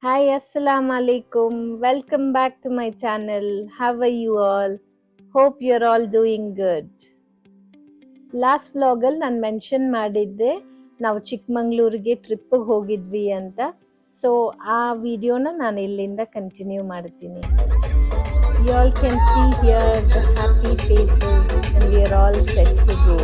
Hi, Assalamu alaikum. Welcome back to my channel. How are you all? Hope you're all doing good. Last ವ್ಲಾಗಲ್ಲಿ ನಾನು mention ಮಾಡಿದ್ದೆ ನಾವು ಚಿಕ್ಕಮಂಗ್ಳೂರಿಗೆ ಟ್ರಿಪ್ಪಿಗೆ ಹೋಗಿದ್ವಿ ಅಂತ. ಸೊ ಆ ವಿಡಿಯೋನ ನಾನು ಇಲ್ಲಿಂದ ಕಂಟಿನ್ಯೂ ಮಾಡ್ತೀನಿ. You all can see here the happy faces and we are all set to go.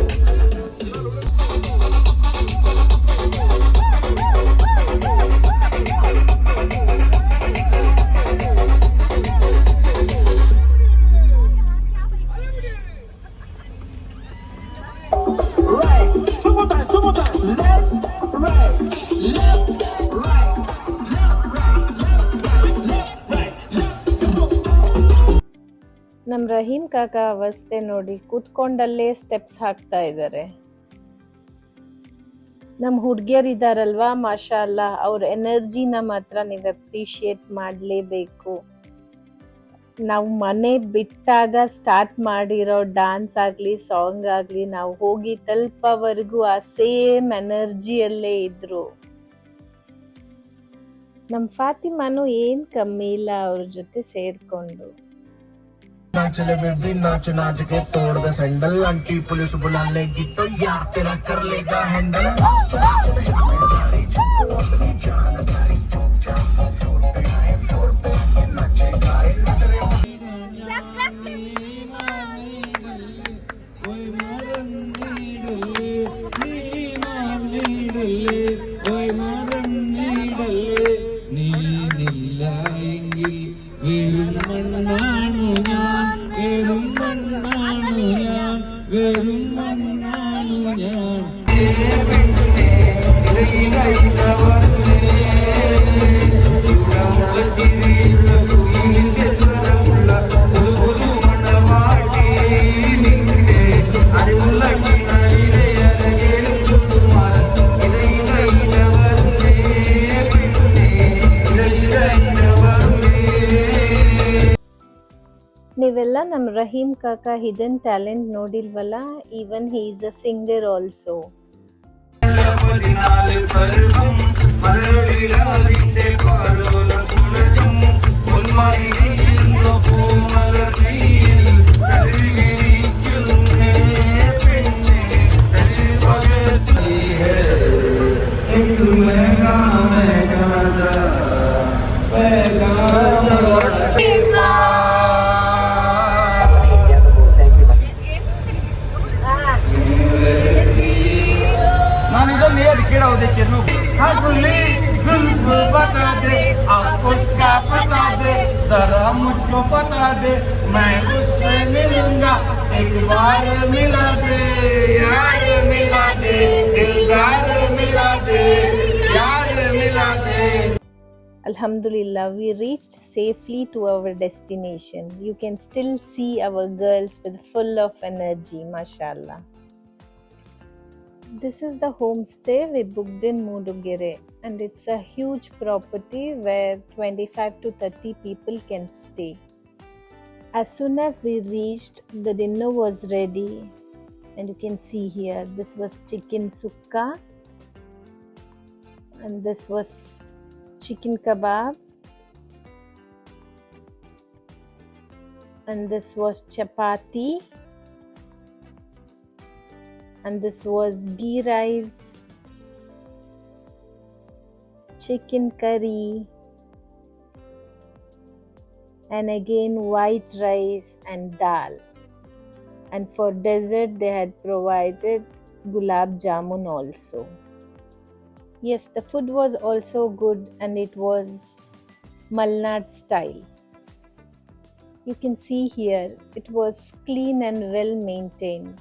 ನಮ್ಮ ರಹೀಮ್ ಕಾಕ ಅವಸ್ಥೆ ನೋಡಿ, ಕೂತ್ಕೊಂಡಲ್ಲೇ ಸ್ಟೆಪ್ಸ್ ಹಾಕ್ತಾ ಇದ್ದಾರೆ. ನಮ್ಮ ಹುಡುಗಿಯರಿದಾರಲ್ವಾ, ಮಾಶಾ ಅಲ್ಲಾ, ಅವ್ರ ಎನರ್ಜಿನ ಮಾತ್ರ ನೀವು ಅಪ್ರಿಷಿಯೇಟ್ ಮಾಡಲೇಬೇಕು. ನಾವು ಮನೆ ಬಿಟ್ಟಾಗ ಸ್ಟಾರ್ಟ್ ಮಾಡಿರೋ ಡಾನ್ಸ್ ಆಗಲಿ ಸಾಂಗ್ ಆಗಲಿ ನಾವು ಹೋಗಿ ತಲುಪವರೆಗೂ ಆ ಸೇಮ್ ಎನರ್ಜಿಯಲ್ಲೇ ಇದ್ರು. ನಮ್ಮ ಫಾತಿಮಾನು ಏನು ಕಮ್ಮಿ ಇಲ್ಲ ಅವ್ರ ಜೊತೆ ಸೇರ್ಕೊಂಡು. चले बेबी नाच नाच के तोड़ दे सैंडल, आंटी पुलिस बुला लेगी तो यार तेरा कर लेगा हैंडल। जारी जिसको अपनी जान प्यारी, चुपचाप फ्लोर पे आए, फ्लोर पे आके नाचेगा ನೀವೆಲ್ಲ ನಮ್ಮ ರಹೀಮ್ ಕಾಕ ಹಿಡನ್ ಟ್ಯಾಲೆಂಟ್ ನೋಡಿಲ್ವಲ್ಲ, even he is a singer also. जरा मुझको बता दे, मैं उससे मिलूंगा, एक बार मिला दे यार, मिला दे दिलदार, मिला दे यार, मिला दे. Alhamdulillah, we reached safely to our destination. You can still see our girls with full of energy, mashallah. This is the homestay we booked in Mudugere, and it's a huge property where 25 to 30 people can stay. As soon as we reached, the dinner was ready, and you can see here this was chicken sukka, and this was chicken kebab, and this was chapati, and this was ghee rice, chicken curry, and again white rice and dal. And for dessert they had provided gulab jamun also. Yes, the food was also good and it was Malnad style. You can see here it was clean and well maintained.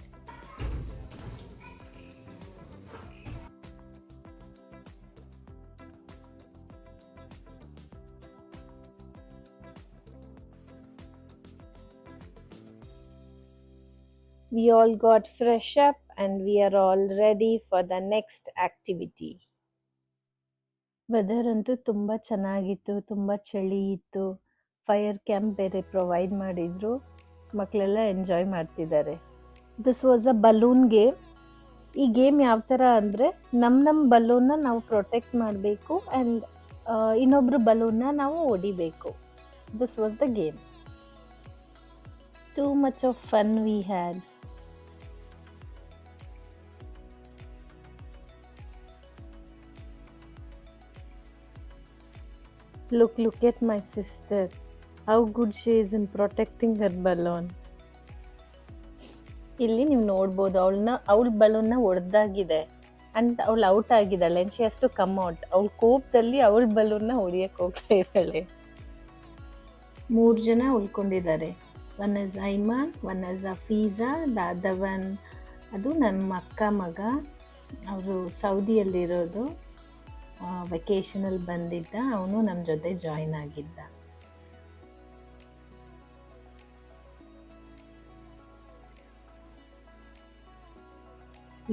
We all got fresh up and we are all ready for the next activity. Weather ಅಂತೂ ತುಂಬ ಚೆನ್ನಾಗಿತ್ತು, ತುಂಬ ಚಳಿ ಇತ್ತು. Fire camp ಬೇರೆ provide ಮಾಡಿದ್ರು, ಮಕ್ಕಳೆಲ್ಲ enjoy ಮಾಡ್ತಿದ್ದಾರೆ. This was a balloon game. ಈ ಗೇಮ್ ಯಾವ ಥರ ಅಂದರೆ ನಮ್ಮ ಬಲೂನ್ನ ನಾವು ಪ್ರೊಟೆಕ್ಟ್ ಮಾಡಬೇಕು ಆ್ಯಂಡ್ ಇನ್ನೊಬ್ರು ಬಲೂನ್ನ ನಾವು ಹೊಡಿಬೇಕು. This was the game. Too much of fun we had. Look at my sister. How good she is in protecting her balloon. ಇಲ್ಲಿ ನೀವು ನೋಡ್ಬೋದು ಅವಳ ಬಲೂನ್ನ ಹೊಡೆದಾಗಿದೆ ಅಂಡ್ ಅವಳು ಔಟ್ ಆಗಿದ್ದಾಳೆ and she has to come out. ಅವಳ ಕೋಪದಲ್ಲಿ ಅವಳ ಬಲೂನ್ನ ಹೊಡಿಯಕ್ಕೆ ಹೋಗ್ತಾ ಇದ್ದಾಳೆ. 3 ಜನ ಉಳ್ಕೊಂಡಿದ್ದಾರೆ. One is Ayman, one is Afiza, the other one ಅದು ನಮ್ಮ ಅಕ್ಕ ಮಗ. ಅವರು ಸೌದಿಯಲ್ಲಿರೋದು, ವೆಕೇಷನಲ್ಲಿ ಬಂದಿದ್ದ. ಅವನು ನಮ್ಮ ಜೊತೆ ಜಾಯಿನ್ ಆಗಿದ್ದ.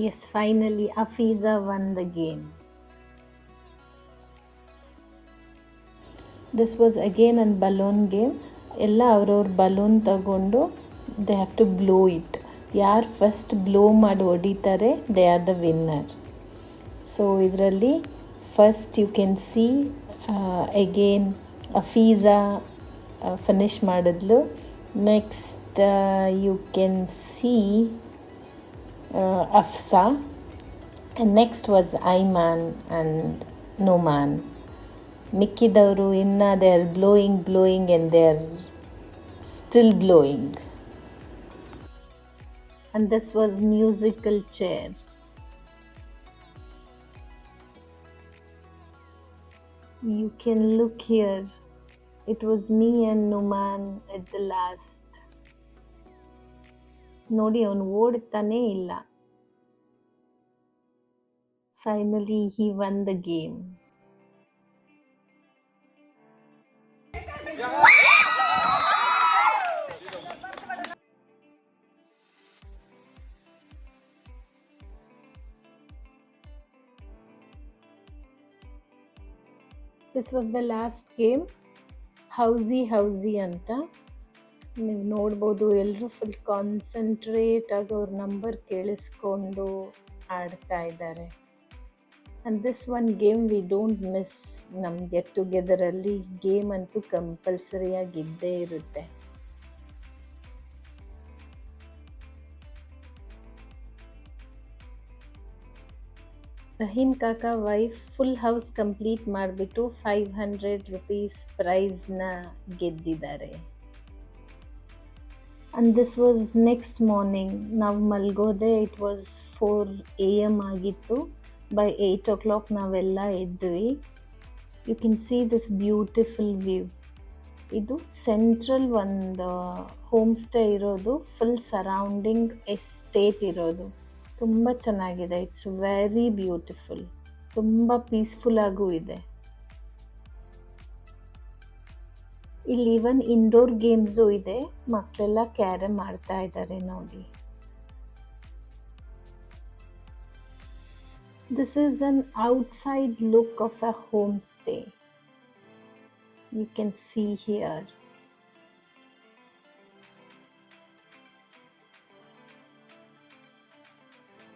Yes, finally Afiza won the game. This was again a balloon game. ಎಲ್ಲ ಅವ್ರವ್ರ ಬಲೂನ್ ತಗೊಂಡು they have to blow it. ಯಾರು ಫಸ್ಟ್ ಬ್ಲೋ ಮಾಡಿ ಹೊಡಿತಾರೆ they are the winner. So ಇದರಲ್ಲಿ first you can see again Afiza finish ಮಾಡಿದ್ಲು. Next you can see Afsa, and next was Ayman and Noman. ಮಿಕ್ಕಿದವರು ಇನ್ನು they are blowing and they are still blowing. And this was musical chair. You can look here. It was me and Noman at the last. ನೋಡಿ ಅವನು ಓಡ್ತಾನೇ ಇಲ್ಲ. Finally he won the game. This was the last game, housie ಅಂತ. ನೀವು ನೋಡ್ಬೋದು ಎಲ್ಲರೂ full concentrate ಆಗಿ ಅವ್ರ ನಂಬರ್ ಕೇಳಿಸ್ಕೊಂಡು ಆಡ್ತಾ ಇದ್ದಾರೆ. And this one game we don't miss. ನಮ್ಮ ಗೆಟ್ ಟುಗೆದರಲ್ಲಿ ಗೇಮ್ ಅಂತೂ ಕಂಪಲ್ಸರಿಯಾಗಿ ಇದ್ದೇ ಇರುತ್ತೆ. ರಹೀಮ್ ಕಾಕಾ ವೈಫ್ ಫುಲ್ ಹೌಸ್ ಕಂಪ್ಲೀಟ್ ಮಾಡಿಬಿಟ್ಟು 500 ರೂಪೀಸ್ ಪ್ರೈಸ್ನ ಗೆದ್ದಿದ್ದಾರೆ. And this was next morning. ನಾವು ಮಲ್ಗೋದೆ ಇಟ್ ವಾಸ್ 4 AM ಆಗಿತ್ತು. ಬೈ 8 o'clock ನಾವೆಲ್ಲ ಎದ್ವಿ. You can see this beautiful view. ಇದು ಸೆಂಟ್ರಲ್ ಒಂದು ಹೋಮ್ ಸ್ಟೇ ಇರೋದು, ಫುಲ್ ಸರೌಂಡಿಂಗ್ ಎಸ್ಟೇಟ್ ಇರೋದು. ತುಂಬ ಚೆನ್ನಾಗಿದೆ. It's very beautiful. ತುಂಬ ಪೀಸ್ಫುಲ್ ಆಗೂ ಇದೆ. ಇಲ್ಲಿ ಈವನ್ ಇಂಡೋರ್ ಗೇಮ್ಸು ಇದೆ. ಮಕ್ಕಳೆಲ್ಲ ಕ್ಯಾರಮ್ ಆಡ್ತಾ ಇದ್ದಾರೆ ನೋಡಿ. This is an outside look of a home stay. You can see here.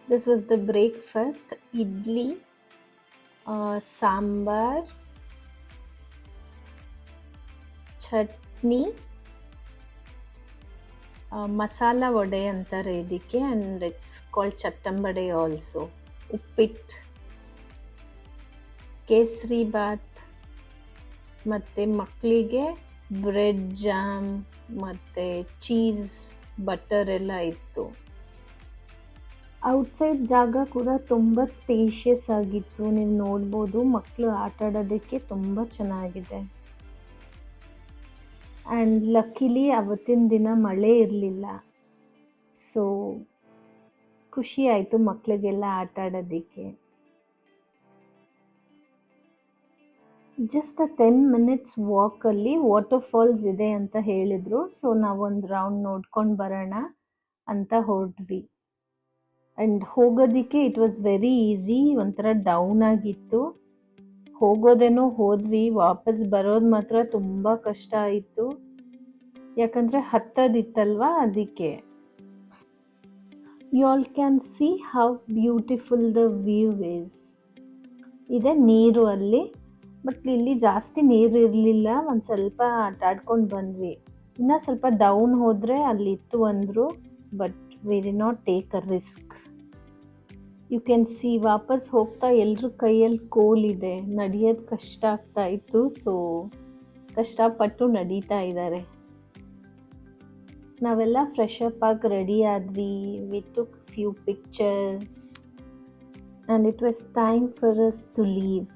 This was the breakfast: idli, sambar, chutney, masala vada ಅಂತಾರೆ ಇದಕ್ಕೆ, and it's called chattambade also. Uppittu, kesari bath, ಮತ್ತು ಮಕ್ಕಳಿಗೆ ಬ್ರೆಡ್ ಜಾಮ್ ಮತ್ತು ಚೀಸ್ ಬಟರ್ ಎಲ್ಲ ಇತ್ತು. ಔಟ್ಸೈಡ್ ಜಾಗ ಕೂಡ ತುಂಬ ಸ್ಪೇಷಿಯಸ್ ಆಗಿತ್ತು. ನೀವು ನೋಡ್ಬೋದು, ಮಕ್ಕಳು ಆಟ ಆಡೋದಕ್ಕೆ ತುಂಬ ಚೆನ್ನಾಗಿದೆ. ಆ್ಯಂಡ್ ಲಕ್ಕಿಲಿ ಅವತ್ತಿನ ದಿನ ಮಳೆ ಇರಲಿಲ್ಲ. ಸೊ ಖುಷಿ ಆಯಿತು ಮಕ್ಕಳಿಗೆಲ್ಲ ಆಟ ಆಡೋದಕ್ಕೆ. ಜಸ್ಟ್ 10 minutes ವಾಕಲ್ಲಿ ವಾಟರ್ ಫಾಲ್ಸ್ ಇದೆ ಅಂತ ಹೇಳಿದರು. ಸೊ ನಾವೊಂದು ರೌಂಡ್ ನೋಡ್ಕೊಂಡು ಬರೋಣ ಅಂತ ಹೊರಟ್ವಿ. ಆ್ಯಂಡ್ ಹೋಗೋದಕ್ಕೆ ಇಟ್ ವಾಸ್ ವೆರಿ ಈಸಿ. ಒಂಥರ ಡೌನ್ ಆಗಿತ್ತು. ಹೋಗೋದೇನೋ ಹೋದ್ವಿ, ವಾಪಸ್ ಬರೋದು ಮಾತ್ರ ತುಂಬ ಕಷ್ಟ ಆಯಿತು. ಯಾಕಂದರೆ ಹತ್ತದಿತ್ತಲ್ವ, ಅದಕ್ಕೆ. You all can see how beautiful the view is. ಇದೆ ನೀರು ಅಲ್ಲಿ. ಬಟ್ ಇಲ್ಲಿ ಜಾಸ್ತಿ ನೀರು ಇರಲಿಲ್ಲ, ಒಂದು ಸ್ವಲ್ಪ ಆಟ ಆಡ್ಕೊಂಡು ಬಂದ್ವಿ. ಇನ್ನೂ ಸ್ವಲ್ಪ ಡೌನ್ ಹೋದರೆ ಅಲ್ಲಿತ್ತು ಅಂದರು, but we did not take a risk. You can see ವಾಪಸ್ ಹೋಗ್ತಾ ಎಲ್ಲರ ಕೈಯಲ್ಲಿ ಕೋಲಿದೆ, ನಡೆಯೋದು ಕಷ್ಟ ಆಗ್ತಾ ಇತ್ತು. ಸೊ ಕಷ್ಟಪಟ್ಟು ನಡೀತಾ ಇದ್ದಾರೆ. ನಾವೆಲ್ಲ ಫ್ರೆಶ್ ಅಪ್ ಆಗಿ ರೆಡಿ ಆದ್ವಿ. We took few pictures and it was time for us to leave.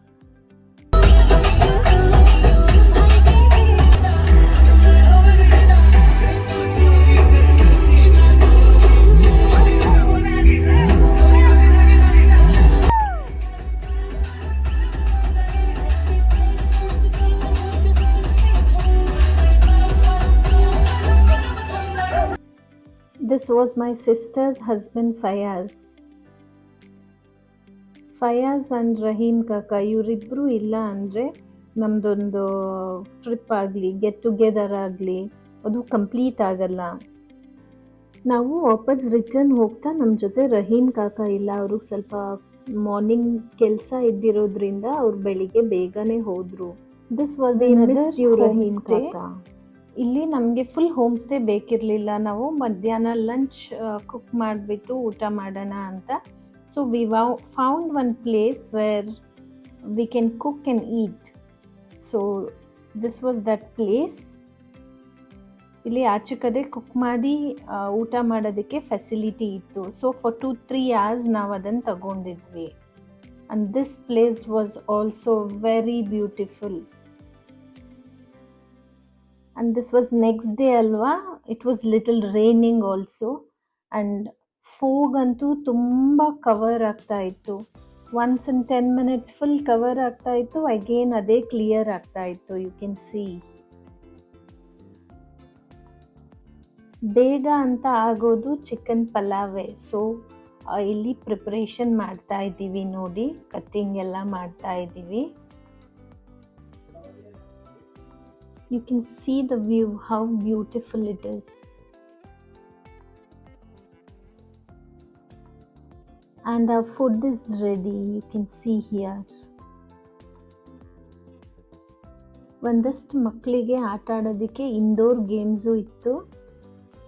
This was my sister's husband Fayaz. Fayaz and Rahim Kaka ಇವರಿಬ್ಬರು ಇಲ್ಲ ಅಂದರೆ ನಮ್ಮದೊಂದು ಟ್ರಿಪ್ ಆಗಲಿ ಗೆಟ್ ಟುಗೆದರ್ ಆಗಲಿ ಅದು ಕಂಪ್ಲೀಟ್ ಆಗಲ್ಲ. ನಾವು ವಾಪಸ್ ರಿಟರ್ನ್ ಹೋಗ್ತಾ ನಮ್ಮ ಜೊತೆ ರಹೀಮ್ ಕಾಕ ಇಲ್ಲ, ಅವ್ರಿಗೆ ಸ್ವಲ್ಪ ಮಾರ್ನಿಂಗ್ ಕೆಲಸ ಇದ್ದಿರೋದ್ರಿಂದ ಅವ್ರು ಬೆಳಿಗ್ಗೆ ಬೇಗನೆ ಹೋದರು. ದಿಸ್ ವಾಸ್ ರಹೀಮ್ ಕಾಕ. ಇಲ್ಲಿ ನಮಗೆ ಫುಲ್ ಹೋಮ್ ಸ್ಟೇ ಬೇಕಿರಲಿಲ್ಲ, ನಾವು ಮಧ್ಯಾಹ್ನ ಲಂಚ್ ಕುಕ್ ಮಾಡಿಬಿಟ್ಟು ಊಟ ಮಾಡೋಣ ಅಂತ. So we found one place where we can cook and eat. So this was that place. ಇಲ್ಲಿ ಆಚೆ ಕಡೆ ಕುಕ್ ಮಾಡಿ ಊಟ ಮಾಡೋದಕ್ಕೆ ಫೆಸಿಲಿಟಿ ಇತ್ತು. ಸೊ ಫಾರ್ 2-3 hours ನಾವು ಅದನ್ನು ತಗೊಂಡಿದ್ವಿ. And this place was also very beautiful. And this was next day alwa. It was little raining also, and fog antu tumba cover ಆಗ್ತಾ ಇತ್ತು. Once in 10 minutes full cover ಆಗ್ತಾ ಇತ್ತು, again ಅದೇ clear ಆಗ್ತಾ ಇತ್ತು. You can see. ಬೇಗ ಅಂತ ಆಗೋದು ಚಿಕನ್ ಪಲಾವೆ. ಸೊ ಇಲ್ಲಿ ಪ್ರಿಪ್ರೇಷನ್ ಮಾಡ್ತಾ ಇದ್ದೀವಿ ನೋಡಿ, ಕಟ್ಟಿಂಗ್ ಎಲ್ಲ ಮಾಡ್ತಾ ಇದ್ದೀವಿ. You can see the view, how beautiful it is. And our food is ready, you can see here. ಒಂದಷ್ಟು ಮಕ್ಕಳಿಗೆ ಆಟ ಆಡೋದಕ್ಕೆ ಇಂಡೋರ್ ಗೇಮ್ಸು ಇತ್ತು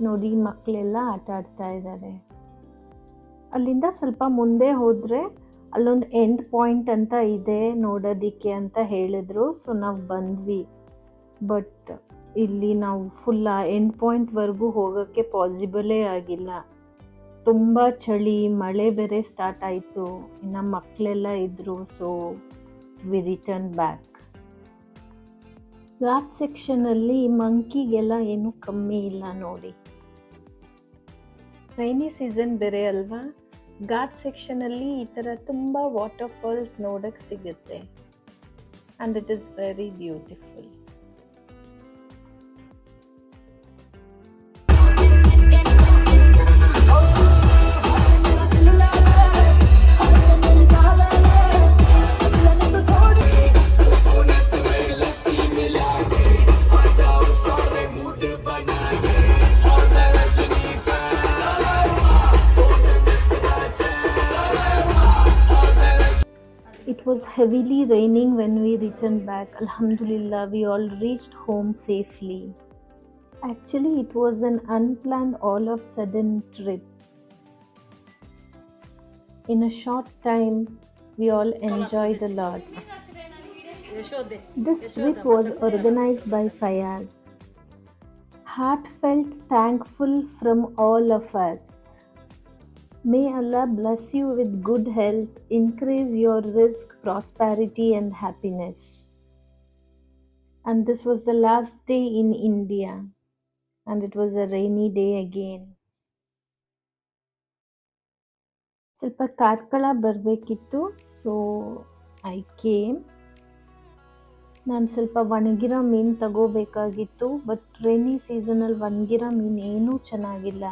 ನೋಡಿ, ಮಕ್ಕಳೆಲ್ಲ ಆಟ ಆಡ್ತಾ ಇದ್ದಾರೆ. ಅಲ್ಲಿಂದ ಸ್ವಲ್ಪ ಮುಂದೆ ಹೋದರೆ ಅಲ್ಲೊಂದು ಎಂಡ್ ಪಾಯಿಂಟ್ ಅಂತ ಇದೆ ನೋಡೋದಕ್ಕೆ ಅಂತ ಹೇಳಿದ್ರು. ಸೊ ನಾವು ಬಂದ್ವಿ, ಬಟ್ ಇಲ್ಲಿ ನಾವು ಫುಲ್ ಆ ಎಂಡ್ ಪಾಯಿಂಟ್ವರೆಗೂ ಹೋಗೋಕ್ಕೆ ಪಾಸಿಬಲೇ ಆಗಿಲ್ಲ. ತುಂಬ ಚಳಿ, ಮಳೆ ಬೇರೆ ಸ್ಟಾರ್ಟ್ ಆಯಿತು, ಇನ್ನು ಮಕ್ಕಳೆಲ್ಲ ಇದ್ದರು. So we return back. Ghat ಸೆಕ್ಷನಲ್ಲಿ ಮಂಕಿಗೆಲ್ಲ ಏನೂ ಕಮ್ಮಿ ಇಲ್ಲ ನೋಡಿ. ರೈನಿ ಸೀಸನ್ ಬೇರೆ ಅಲ್ವಾ, ಘಾಟ್ ಸೆಕ್ಷನಲ್ಲಿ ಈ ಥರ ತುಂಬ ವಾಟರ್ ಫಾಲ್ಸ್ ನೋಡೋಕ್ಕೆ ಸಿಗುತ್ತೆ. And it is very beautiful. It was heavily raining when we returned back. Alhamdulillah, we all reached home safely. Actually, it was an unplanned all of sudden trip. In a short time, we all enjoyed a lot. This trip was organized by Fayaz. Heartfelt thankful from all of us. May Allah bless you with good health, increase your rizq, prosperity and happiness. And this was the last day in India, and it was a rainy day again. ಸ್ವಲ್ಪ ಕಾರ್ಕಳ ಬರಬೇಕಿತ್ತು, so I came. ನಾನು ಸ್ವಲ್ಪ ಒಣಗಿರೋ ಮೀನು ತಗೋಬೇಕಾಗಿತ್ತು, but rainy ಸೀಸನಲ್ಲಿ ಒಣಗಿರೋ ಮೀನು ಏನೂ ಚೆನ್ನಾಗಿಲ್ಲ.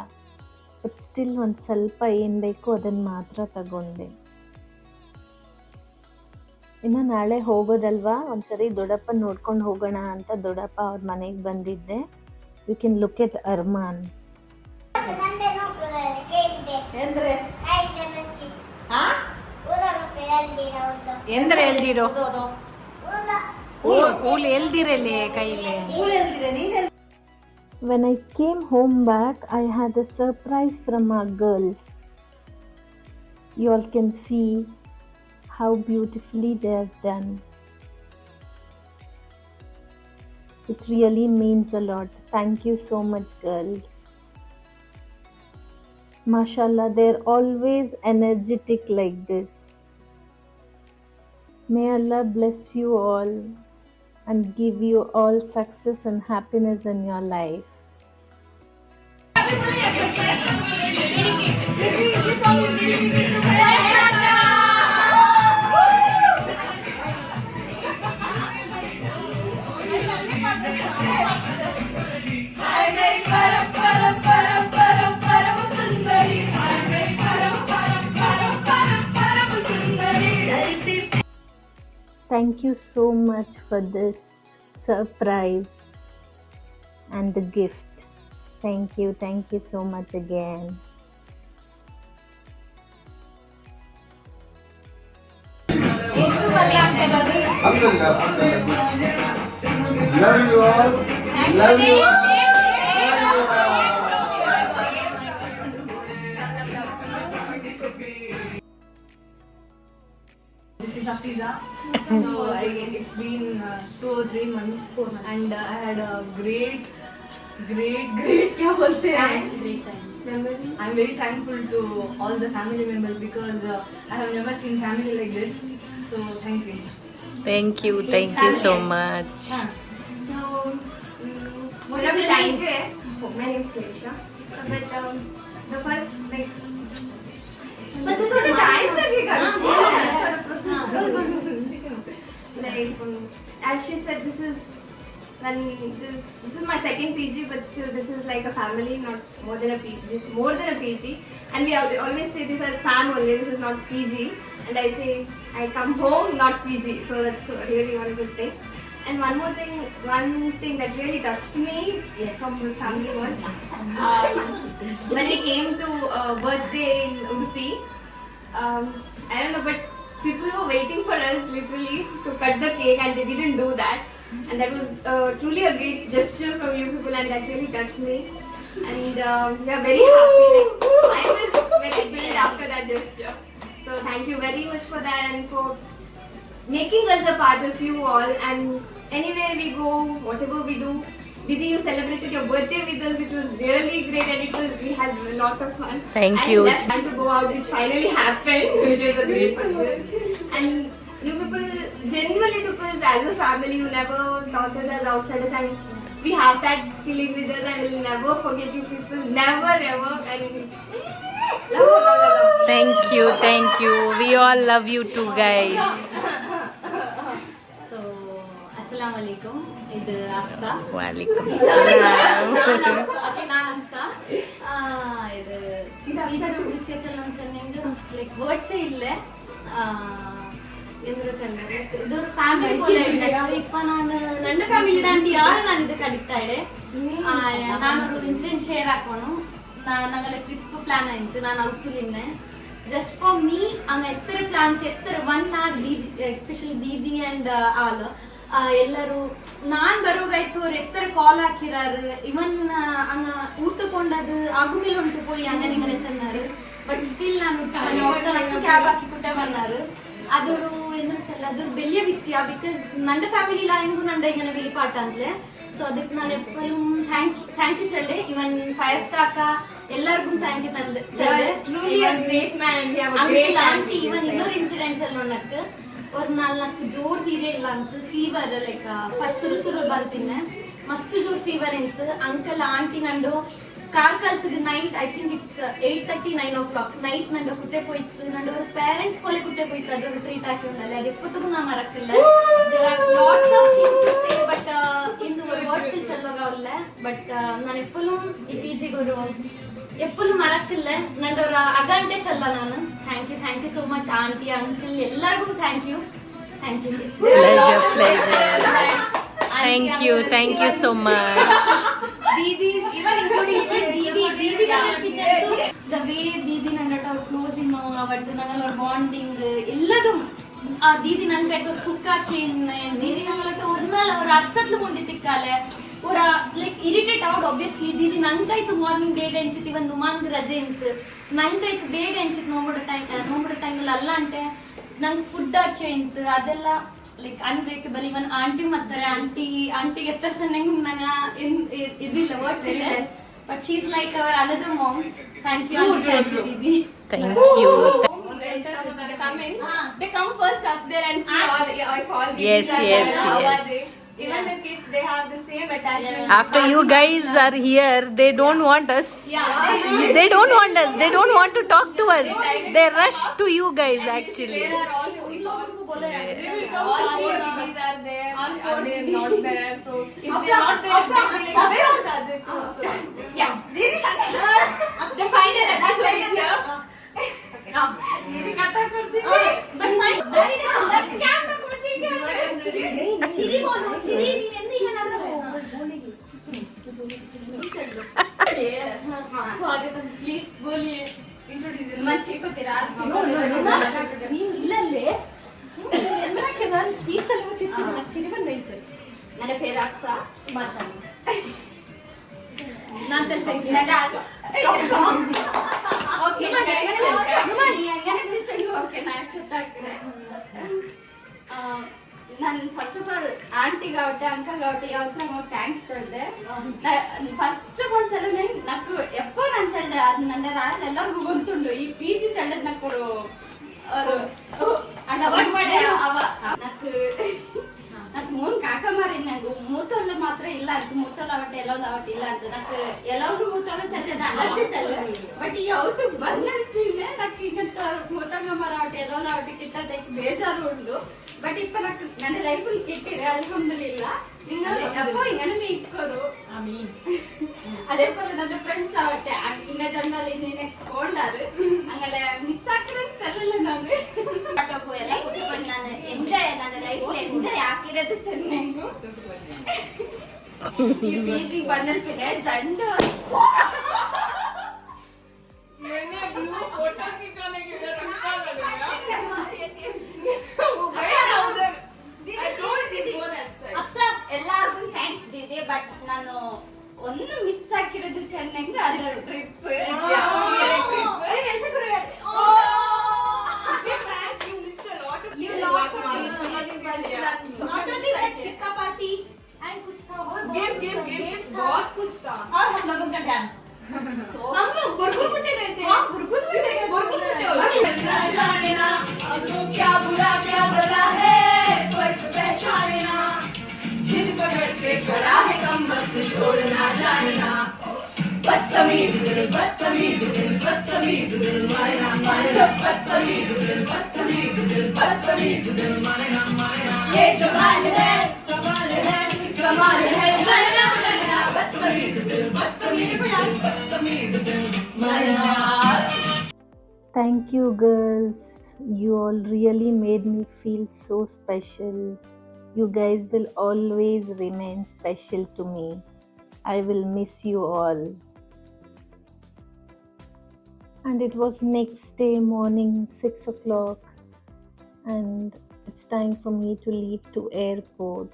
But still ಒಂದು ಸ್ವಲ್ಪ ಏನು ಬೇಕು ಅದನ್ನು ಮಾತ್ರ ತಗೊಂಡೆ. ಇನ್ನು ನಾಳೆ ಹೋಗೋದಲ್ವಾ, ಒಂದ್ಸರಿ ದೊಡ್ಡಪ್ಪ ನೋಡ್ಕೊಂಡು ಹೋಗೋಣ ಅಂತ ದೊಡ್ಡಪ್ಪ ಅವ್ರ ಮನೆಗೆ ಬಂದಿದ್ದೆ. You can look at Armaan. ಎಂದ್ರೆ ಹೇಳ್ದಿರೋ ಹೂಲ್ ಎಲ್ದಿರಲಿ ಕೈಲಿ. When I came home back, I had a surprise from our girls. You all can see how beautifully they have done. It really means a lot. Thank you so much, girls. Mashallah, they're always energetic like this. May Allah bless you all and give you all success and happiness in your life. Thank you so much for this surprise and the gift. Thank you so much again. Love you all. Love you all. This is Afiza. So it's been 2 or 3 months, 4 months. and I had a great क्या बोलते हैं? Great time. I'm very thankful to all the family members because I have never seen family like this. So thank you. Thank you so much. So, what are we like? My name is Klesha. But the first like. But this is the time that we got. Like as she said, this is my second PG, but still this is like a family, not more than a PG. This is more than a PG, and we always say this as fam only. This is not PG, and I say I come home, not PG. So that's really one good thing. And one thing that really touched me from this family was when we came to birthday in Udupi. I don't know, but people were waiting for us literally to cut the cake, and they didn't do that. And that was truly a great gesture from you people, and that really touched me. And we are very happy. Like, I was very filled after that gesture. So thank you very much for that and for making us a part of you all. And anywhere we go, whatever we do, Didi, you celebrated your birthday with us, which was really great, and we had a lot of fun. Thank and you. That time to go out, which finally happened, which was a great fun. And you people genuinely took us as a family. You never thought us as outsiders, and we have that feeling with us, and we'll never forget you people, never ever. And love. Thank you. We all love you too, guys. So, Assalamu alaikum. This is Afsa. Walaikum salam. Okay, ನಾನು Afsa. ಇದು ವಿಷಯ like ವರ್ಡ್ಸೇ ಇಲ್ಲ ಎಂದ್ರೆ ಚೆನ್ನದೆ ಇದೊಂದು family പോലെ ഇപ്പ ನಾನು ನನ್ನ ಫ್ಯಾಮಿಲಿ ದಾಂಡಿ ಯಾರು ನಾನು ಇದಕ್ಕೆ ಅಡಿಕ್ಟ್ ಆಯ್ಡೆ ನಾನೊരു ಇನ್ಸಿಡೆಂಟ್ ಶೇರ್ ಹಾಕೋಣ ഞങ്ങളെ ട്രിപ്പ് പ്ലാൻ ആയിട്ട് ನಾನು ഔത്തുലിന്നെ just for me ang എത്ര പ്ലാൻസ് എത്ര 1 hour especially ദീದಿ and all ಎಲ್ಲರೂ ನಾನ್ ಬರೋಗಾಯ್ತು ಅವ್ರು ಎತ್ತರ ಕಾಲ್ ಹಾಕಿರಾರು ಇವನ್ ಹಂಗ ಊಟಕೊಂಡದು ಆಗುಮೇಲೆ ಉಂಟು പോയി അങ്ങനെ ഇങ്ങനെ ചെന്നാറ് ಬಟ್ ಸ್ಟಿಲ್ ನಾನು ಕ್ಯಾಬ್ ಹಾಕಿ ಕೊಟ್ಟೆ ಬನ್ನಾರು അതൊരു എന്താ വെച്ചാൽ അതൊരു വലിയ വിഷയ ബിക്കോസ് നന്റെ ഫാമിലിയിലായെങ്കിൽ നന്റെ ഇങ്ങനെ വലിയ പാട്ടാന്തല്ലേ സോ ಅದಕ್ಕೆ ನಾನು എപ്പോഴും ಥ್ಯಾಂಕ್ ಯು ಚೆಲ್ಲೆ ಇವನ್ ಫಯಸ್ ಕಾಕ ಎಲ್ಲರಿಗೂ ಥ್ಯಾಂಕ್ ಯು ತಂದೆ Truly a great man. We have a uncle great aunty auntie. ಇವನ್ ಇನ್ನೊಂದು ಇನ್ಸಿಡೆಂಟ್ಸ್ ಅಲ್ಲಿ ಉಣ್ಣಕ್ಕೆ ஒரு 4 ಜೋರ್ ತೀರೆ ಇಲ್ಲ ಅಂತ ಫೀವರ್ ಲೈಕ್ ಫಸ್ಟ್ ಸುರು ಬಂತಿನ್ನೆ ಮಸ್ತ್ ಜೋರ್ ಫೀವರ್ ಇತ್ತು ಅಂಕಲ್ ಆಂಟಿ ನಂಡು ಕಾಲ್ ಕಲ್ತದ night I think it's 8:30 9 o'clock night ನಂಡು ಕುಟ್ಟೆ പോയിട്ട് ನಂಡು ഒരു പേരന്റ്സ് പോലെ കുട്ടെ പോയിട്ട് അതൊരു ട്രീറ്റ് ആക്കി ഉണ്ടല്ലേ അത് എപ്പോഴും ഞാൻ മറക്കില്ല there are lots of things to say but in the words il selvagaviಲ್ಲ but ನಾನು ಎಪ್ಪലും ಈ ಪಿಜಿಗೆ ഒരു ಎಪ್ಪಲು ಮರಕ್ಕಿಲ್ಲ ನಂದು ഒരു ಅಗಂಟೆ ಚಲ್ಲ ನಾನು thank you so much aunty uncle ಎಲ್ಲರಿಗೂ thank you Thank you so much. Didi, even including Didi the way Didi nannata close in avaddu nangal bonding ಎಲ್ಲದು दीदी नंगे कुक दीदी नंगल और अस्सत्ल मुंडी तिक्काले और लाइक इरिटेट आवड ऑब्वियसली दीदी ನಂಗಾಯ್ತು ಮಾರ್ನಿಂಗ್ ಬೇಗ ಎಂಚಿತಿ ಇವನ್ ನುಮಾಂಗ್ ರಜೆ ಅಂತ ನಂಗಾಯ್ತು ಬೇಗ ಎಂಚಿತ್ ನೋಂಬಡ ಟೈಮ್ ಅಲ್ಲ ಅಂತೆ ನಂಗೆ ಫುಡ್ ಹಾಕ್ಯೋ ಇಂತ ಅದೆಲ್ಲ ಲೈಕ್ ಅನ್ಬ್ರೇಕಬಲ್ ಇವನ್ ಆಂಟಿ ಮಾಡ್ತಾರೆ ಆಂಟಿಗೆ ಎತ್ತರ್ಸಂಗ್ ನಂಗ ಇದಿಲ್ಲ ವರ್ಡ್ಸ್ ಇಲ್ಲ but she is like our another mom thank you didi Thank you. They come in. They come first up there and see all the Yes, kids are yes, there. How are yes. they? Even the kids, they have the same attachment. After you guys are here, they don't want us. They don't want us. They don't want to talk to us. They rush to you guys actually. There are all four babies are there. Are they not there? So if they're not there, they're the other two also. Yeah. The final episode is here. ಚಿರಿ ಬೋಲು ಚಿರಿ ಸ್ವಾಗತ please ಬೋಲಿಯೇ ನೀನು ಇಲ್ಲಲ್ಲೇ speech ಅಲ್ಲಿ ಚಿರಿ ಬಂದೈತೆ ನನ್ನ ಪೇರು ಅಕ್ಸಾ ಭಾಷಾನಿ ನಾನು ತಿಳಿಸಿ ನಾನು first of all aunty కాబట్టి అంకల్ కాబట్టి ఎవరికి నాకు థ్యాంక్స్ சொல்றே ఫస్ట్ ఆఫ్ ఆల్ ಸಲ నాకు ಎಪ್ಪೋ ನಾನು ಸಣ್ಣ ಅದು ನನ್ನ ರಾತ್ರಿ ಎಲ್ಲರಿಗೂ ಗೊತ್ತುಂಡು ಈ ಪಿಜಿ ಸಣ್ಣ నాకు ಅವಾಯ್ಡ್ ಮಾಡಿ నాకు నాకు ಮೂರು ಕಾಕ ಮಾರಿ ನಂಗೆ ಮೂತಲ್ಲ ಮಾತ್ರ ಇಲ್ಲ ಅಂತ ಮೂತಲ್ಲ ಅವಟ್ಟು ಎಲ್ಲೋದು ಅವಟ್ಟು ಇಲ್ಲ ಅಂತ నాకు ಎಲ್ಲರೂ ಮೂತಲ್ಲ ಚಲ್ಲದ ಅಲರ್ಜಿ ತಲ್ಲ ಬಟ್ ಯಾವತ್ತು ಬಂದಿರ್ತೀನಿ నాకు ఇంత మూతంగా మరి అవಟ್ಟು ಎಲ್ಲೋದು ಅವಟ್ಟು ಕಿಟ್ಟದಕ್ಕೆ ಬೇಜಾರು ಉಂಟು ಬಟ್ ಇಪ್ಪ నాకు ನನ್ನ ಲೈಫಲ್ಲಿ ಕಿಟ್ಟಿರೆ ಅಲ್ಹಮ್ದುಲಿಲ್ಲ ಅಪ್ಪೋ ಹಿಂಗನೆ ಇಟ್ಕೋರು അതേപോലെ ನನ್ನ ಫ್ರೆಂಡ್ಸ್ ആവട്ടെ ഇങ്ങ ജണ്ടൽ ഇനി നെക്സ്റ്റ് പോണ്ടാറ് അങ്ങനെ മിസ് ആക്കിരം ചെല്ലല്ല ನಾನು ಅಪ್ಪೋ ಎಲ್ಲ ಕುಟ್ಕೊಂಡು ನಾನು ಎಂಜಾಯ್ ನನ್ನ ಲೈಫಲ್ಲಿ ಎಂಜಾಯ್ ಹಾಕಿರೋದು ಚೆನ್ನಂಗು ಈ ಪಿಜಿ ಬಂದಿರ್ತೀನಿ ಜಂಡು मैंने ब्लू फोटो खींचने के लिए रखा था ಎಲ್ಲಾರ್ಗು ಥ್ಯಾಂಕ್ಸ್ ದೀದಿ ಬಟ್ ನಾನು ಒಂದು ಮಿಸ್ ಆಗಿರೋದು ಚೆನ್ನಂಗೆ ಅದು ಟ್ರಿಪ್ पार्टी एंड कुछ था और गेम्स बहुत कुछ था और हम लोगों का डांस हम लोग बुरगुल गए थे बुरगुल जाने ना अब तो क्या बुरा क्या भला है फर्क पहचाने ना जिद पकड़ के खड़ा है कम वक्त छोड़ना जाने ना बदतमीज दिल मारे ना बदतमीज दिल मारे ना ये जमाल है सवाल है जलना बदतमीज दिल मारे ना Thank you, girls. You all really made me feel so special. You guys will always remain special to me. I will miss you all. And it was next day morning, 6 o'clock, and it's time for me to leave to airport.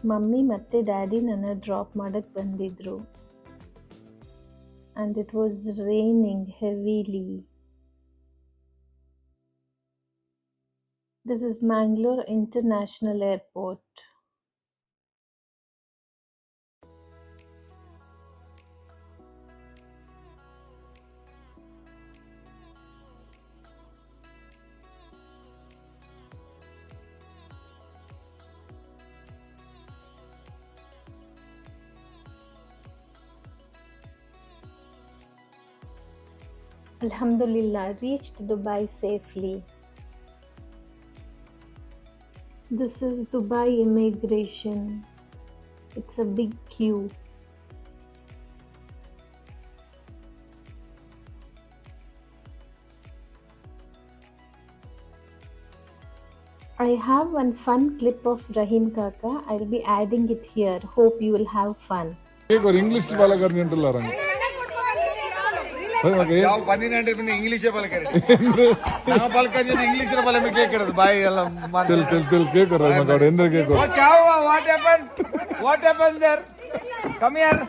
Mummy ಮತ್ತೆ daddy ನನ್ನ drop ಮಾಡಕ್ಕೆ ಬಂದಿದ್ರು. And it was raining heavily. This is Mangalore International Airport. Alhamdulillah, reached Dubai safely. This is Dubai immigration. It's a big queue. I have one fun clip of Rahim Kaka. I'll be adding it here. Hope you will have fun. एक और English वाला करने तो ला रहा हूँ ಯಾವ ಬಂದಿನ ಇಂಗ್ಲೀಷೇ ಪಲಕರಿ ನಾವು ಪಲ್ಕಂಜಿ English ಬಲ ಕೇಳ್ಕಿಡೋದು ಬಾಯಿ ಎಲ್ಲ what happen sir come here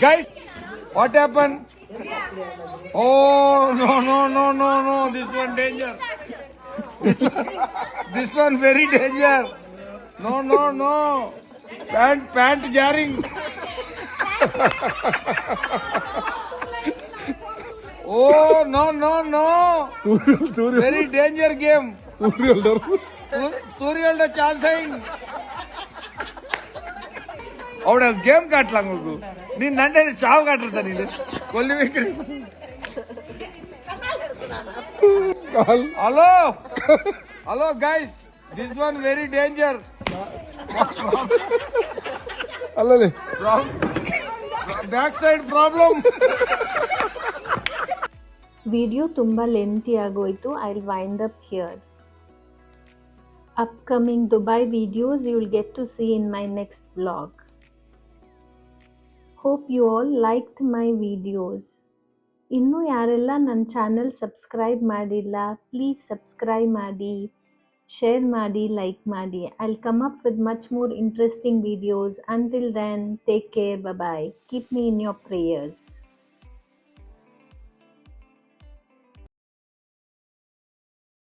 guys what happen Oh, no, this one danger. This one very danger. No. Pant jarring. Oh, no. Very danger game. Turiolda chancing. ಅವಡ ಗೇಮ್ ಕಾಟ್ಲಂಗು ನೀನ್ ನಂಡೆ ಚಾವ್ ಕಾಟಿರ್ತ ನೀನು ಕೊಲ್ಲಿಬೇಕು hello guys this one very danger ಅಲ್ಲೇ back side problem video ತುಂಬ ಲೆಂತಿ ಆಗೋಯ್ತು. I will wind up here. Upcoming Dubai videos you will get to see in my next vlog. Hope you all liked my videos. ಇನ್ನೂ ಯಾರೆಲ್ಲ ನನ್ನ channel subscribe ಮಾಡಿಲ್ಲ, please subscribe ಮಾಡಿ, share ಮಾಡಿ, like ಮಾಡಿ. I'll come up with much more interesting videos. Until then, take care. Bye-bye. Keep me in your prayers.